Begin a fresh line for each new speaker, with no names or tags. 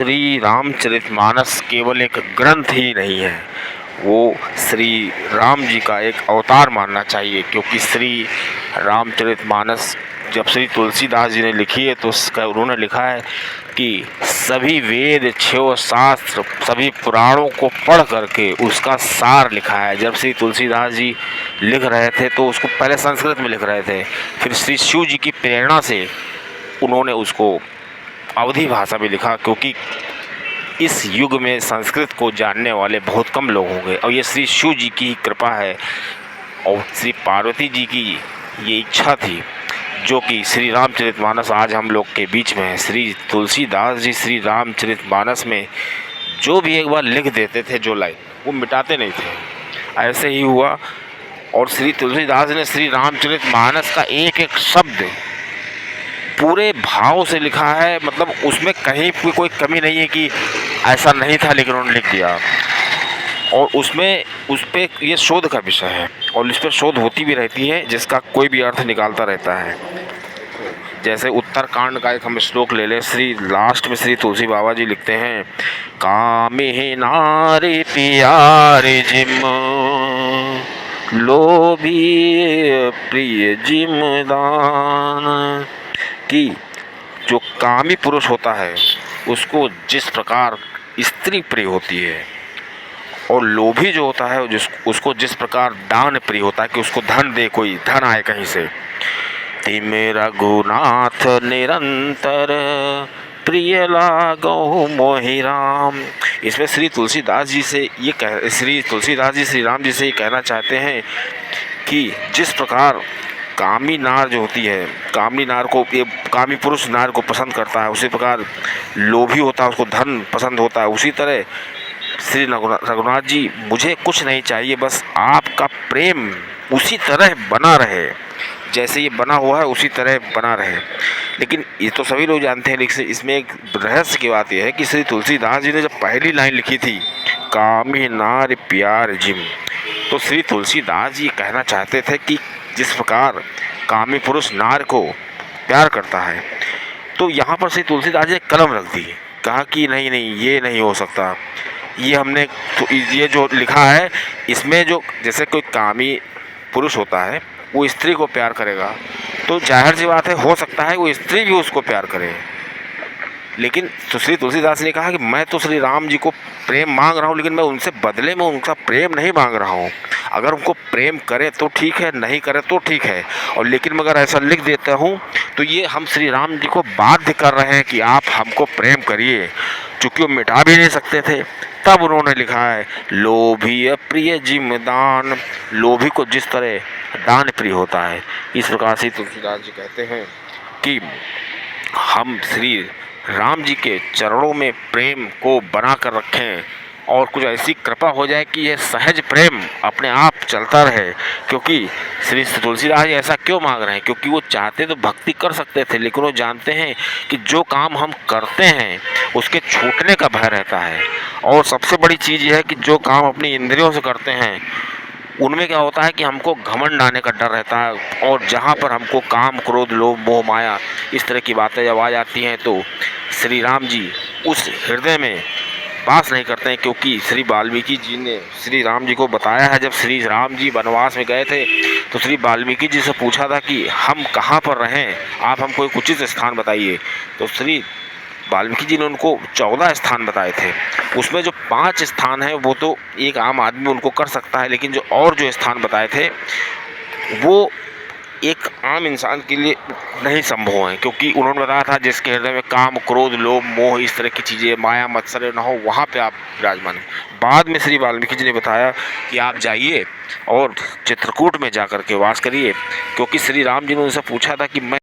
श्री रामचरितमानस केवल एक ग्रंथ ही नहीं है, वो श्री राम जी का एक अवतार मानना चाहिए। क्योंकि श्री रामचरितमानस जब श्री तुलसीदास जी ने लिखी है तो उन्होंने लिखा है कि सभी वेद छह शास्त्र सभी पुराणों को पढ़ करके उसका सार लिखा है। जब श्री तुलसीदास जी लिख रहे थे तो उसको पहले संस्कृत में लिख रहे थे, फिर श्री शिव जी की प्रेरणा से उन्होंने उसको अवधी भाषा में लिखा, क्योंकि इस युग में संस्कृत को जानने वाले बहुत कम लोग होंगे और ये श्री शिव जी की कृपा है और श्री पार्वती जी की ये इच्छा थी, जो कि श्री रामचरितमानस आज हम लोग के बीच में है। श्री तुलसीदास जी श्री रामचरितमानस में जो भी एक बार लिख देते थे जो लाइन, वो मिटाते नहीं थे। ऐसे ही हुआ और श्री तुलसीदास ने श्री रामचरितमानस का एक एक शब्द पूरे भाव से लिखा है, मतलब उसमें कहीं भी कोई कमी नहीं है कि ऐसा नहीं था लेकिन उन्होंने लिख दिया। और उसमें उस पर ये शोध का विषय है और इस पर शोध होती भी रहती है, जिसका कोई भी अर्थ निकालता रहता है। जैसे उत्तरकांड का एक हम श्लोक ले लें, श्री लास्ट में श्री तुलसी बाबा जी लिखते हैं, कामे नारी प्यारे जिम लोभी प्रिय जिमदान, कि जो कामी पुरुष होता है उसको जिस प्रकार स्त्री प्रिय होती है और लोभी जो होता है उसको जिस प्रकार दान प्रिय होता है कि उसको धन दे, कोई धन आए कहीं से। तिम रघुनाथ निरंतर प्रिय लागो मोहि राम। इसमें श्री तुलसीदास जी से श्री तुलसीदास जी श्री राम जी से ये कहना चाहते हैं कि जिस प्रकार कामी नार जो होती है, कामी नार को ये कामी पुरुष नार को पसंद करता है, उसी प्रकार लोभी होता है उसको धन पसंद होता है। उसी तरह श्री रघुनाथ जी, मुझे कुछ नहीं चाहिए, बस आपका प्रेम उसी तरह बना रहे जैसे ये बना हुआ है, उसी तरह बना रहे। लेकिन ये तो सभी लोग जानते हैं, लेकिन इसमें एक रहस्य की बात यह है कि श्री तुलसीदास जी ने जब पहली लाइन लिखी थी कामी नार प्यार जिम, तो श्री तुलसीदास जी कहना चाहते थे कि जिस प्रकार कामी पुरुष नार को प्यार करता है, तो यहाँ पर श्री तुलसीदास जी ने कलम रख दी, कहा कि नहीं नहीं ये नहीं हो सकता। ये हमने तो ये जो लिखा है इसमें जो जैसे कोई कामी पुरुष होता है वो स्त्री को प्यार करेगा, तो जाहिर सी बात है हो सकता है वो स्त्री भी उसको प्यार करे। लेकिन तो श्री तुलसीदास ने कहा कि मैं तो श्री राम जी को प्रेम मांग रहा हूँ, लेकिन मैं उनसे बदले में उनका प्रेम नहीं मांग रहा हूँ। अगर उनको प्रेम करे तो ठीक है, नहीं करे तो ठीक है, और लेकिन मगर ऐसा लिख देता हूँ तो ये हम श्री राम जी को बाध्य कर रहे हैं कि आप हमको प्रेम करिए। चूँकि वो मिटा भी नहीं सकते थे, तब उन्होंने लिखा है लोभी प्रिय जिम दान, लोभी को जिस तरह दान प्रिय होता है, इस प्रकार से तुलसीदास जी कहते हैं कि हम श्री राम जी के चरणों में प्रेम को बना कर रखें और कुछ ऐसी कृपा हो जाए कि यह सहज प्रेम अपने आप चलता रहे। क्योंकि श्री तुलसीदास जी ऐसा क्यों मांग रहे हैं, क्योंकि वो चाहते तो भक्ति कर सकते थे, लेकिन वो जानते हैं कि जो काम हम करते हैं उसके छूटने का भय रहता है। और सबसे बड़ी चीज़ यह है कि जो काम अपनी इंद्रियों से करते हैं उनमें क्या होता है कि हमको घमंड आने का डर रहता है, और जहाँ पर हमको काम क्रोध लोभ मोह माया इस तरह की बातें जब आ जाती हैं तो श्री राम जी उस हृदय में वास नहीं करते हैं। क्योंकि श्री वाल्मीकि जी ने श्री राम जी को बताया है, जब श्री राम जी वनवास में गए थे तो श्री वाल्मीकि जी से पूछा था कि हम कहाँ पर रहें, आप हमको एक उचित स्थान बताइए। तो श्री वाल्मीकि जी ने उनको 14 स्थान बताए थे। उसमें जो 5 स्थान हैं वो तो एक आम आदमी उनको कर सकता है, लेकिन जो स्थान बताए थे वो एक आम इंसान के लिए नहीं संभव है। क्योंकि उन्होंने बताया था जिसके हृदय में काम क्रोध लोभ मोह इस तरह की चीज़ें माया मत्सर्य न हो, वहाँ पे आप विराजमान हैं। बाद में श्री वाल्मीकि जी ने बताया कि आप जाइए और चित्रकूट में जा कर के वास करिए, क्योंकि श्री राम जी ने उनसे पूछा था कि मैं